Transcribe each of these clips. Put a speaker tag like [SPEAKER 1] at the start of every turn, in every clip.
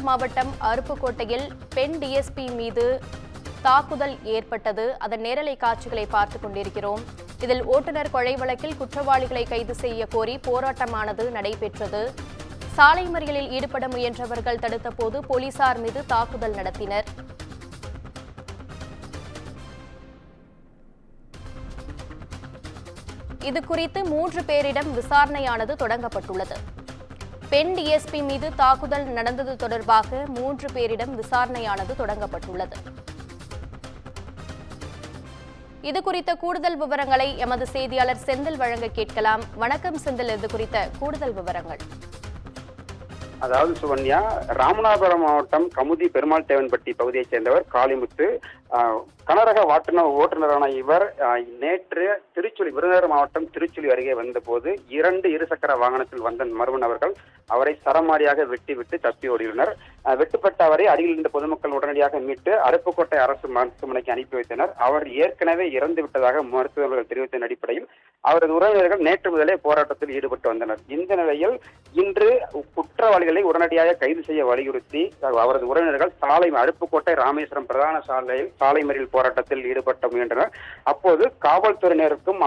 [SPEAKER 1] விருதுநகர் மாவட்டம் அருப்புக்கோட்டையில் பெண் டிஎஸ்பி மீது தாக்குதல் ஏற்பட்டது. அதன் நேரலை காட்சிகளை பார்த்துக் கொண்டிருக்கிறோம். இதில் ஓட்டுநர் கொலை வழக்கில் குற்றவாளிகளை கைது செய்ய கோரி போராட்டமானது நடைபெற்றது. சாலை மறியலில் ஈடுபட முயன்றவர்கள் தடுத்தபோது போலீசார் மீது தாக்குதல் நடத்தினர். இதுகுறித்து 3 பேரிடம் விசாரணையானது தொடங்கப்பட்டுள்ளது. பெண் டிஎஸ்பி மீது தாக்குதல் நடந்தது தொடர்பாக 3 பேரிடம் விசாரணையானது தொடங்கப்பட்டுள்ளது. இதுகுறித்த கூடுதல் விவரங்களை எமது செய்தியாளர் செந்தில் வழங்க கேட்கலாம். வணக்கம் செந்தில், இது குறித்த கூடுதல் விவரங்கள்.
[SPEAKER 2] அதாவது சுகன்யா, ராமநாதபுரம் மாவட்டம் கமுதி பெருமாள் தேவன்பட்டி பகுதியைச் சேர்ந்தவர் காளிமுத்து. கனரக ஓட்டுநரான இவர் நேற்று விருதுநகர் மாவட்டம் திருச்சுழி அருகே வந்தபோது 2 இருசக்கர வாகனத்தில் வந்த மர்ம நபர்கள் அவரை சரமாரியாக வெட்டிவிட்டு தப்பி ஓடியுள்ளனர். வெட்டுப்பட்ட அவரை அருகில் இருந்த பொதுமக்கள் உடனடியாக மீட்டு அருப்புக்கோட்டை அரசு மருத்துவமனைக்கு அனுப்பி வைத்தனர். அவர் ஏற்கனவே இறந்து விட்டதாக மருத்துவர்கள் தெரிவித்ததன் அடிப்படையில் அவரது உறவினர்கள் நேற்று முதலே போராட்டத்தில் ஈடுபட்டு வந்தனர். இந்த நிலையில் இன்று குற்றவாளிகளை உடனடியாக கைது செய்ய வலியுறுத்தி அவரது உறவினர்கள் அருப்புக்கோட்டை ராமேஸ்வரம் பிரதான சாலை மறியல் போராட்டத்தில் ஈடுபட முயன்றனர். அப்போது காவல்துறையினருக்கும்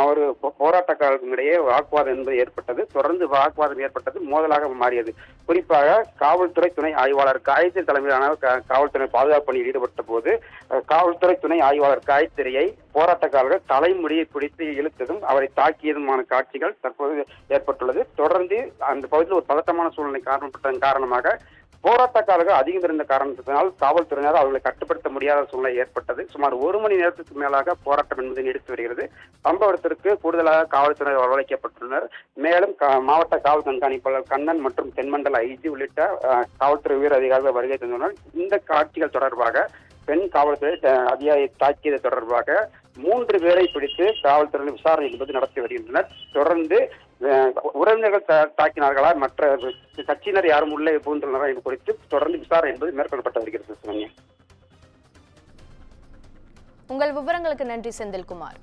[SPEAKER 2] போராட்டக்காரர்களுக்கும் இடையே வாக்குவாதம் என்பது ஏற்பட்டது. தொடர்ந்து வாக்குவாதம் ஏற்பட்டது மோதலாக மாறியது. குறிப்பாக காவல்துறை துணை ஆய்வாளர் காயத்ரி தலைமையிலான காவல்துறை பாதுகாப்பு பணியில் ஈடுபட்ட போது காவல்துறை துணை ஆய்வாளர் காயத்ரியை போராட்டக்காரர்கள் தலைமுடியை பிடித்து இழுத்ததும் அவரை தாக்கியதுமான காட்சிகள் தற்போது ஏற்பட்டுள்ளது. தொடர்ந்து அந்த பகுதியில் ஒரு பதட்டமான சூழ்நிலை காரணமாக போராட்டக்காரர்கள் அதிகம் இருந்த காரணத்தினால் காவல்துறையினர் அவர்களை கட்டுப்படுத்த முடியாத சூழ்நிலை ஏற்பட்டது. சுமார் 1 மணி நேரத்துக்கு மேலாக போராட்டம் என்பது நீடித்து வருகிறது. சம்பவத்திற்கு கூடுதலாக காவல்துறையினர் வரவழைக்கப்பட்டுள்ளனர். மேலும் மாவட்ட காவல் கண்காணிப்பாளர் கண்ணன் மற்றும் தென்மண்டல ஐஜி உள்ளிட்ட காவல்துறை உயர் அதிகாரிகள் வருகை தந்துள்ளனர். இந்த காட்சிகள் தொடர்பாக பெண் காவல்துறை அதிகாரியை தாக்கியது தொடர்பாக 3 பேரை பிடித்து காவல்துறையினர் விசாரணை என்பது நடத்தி வருகின்றனர். தொடர்ந்து உறவினர்கள் தாக்கினார்களா, மற்ற கட்சியினர் யாரும் உள்ளே புகுந்துள்ளனரா இது குறித்து தொடர்ந்து விசாரணை என்பது மேற்கொள்ளப்பட்டு வருகிறது.
[SPEAKER 1] உங்கள் விவரங்களுக்கு நன்றி செந்தில்குமார்.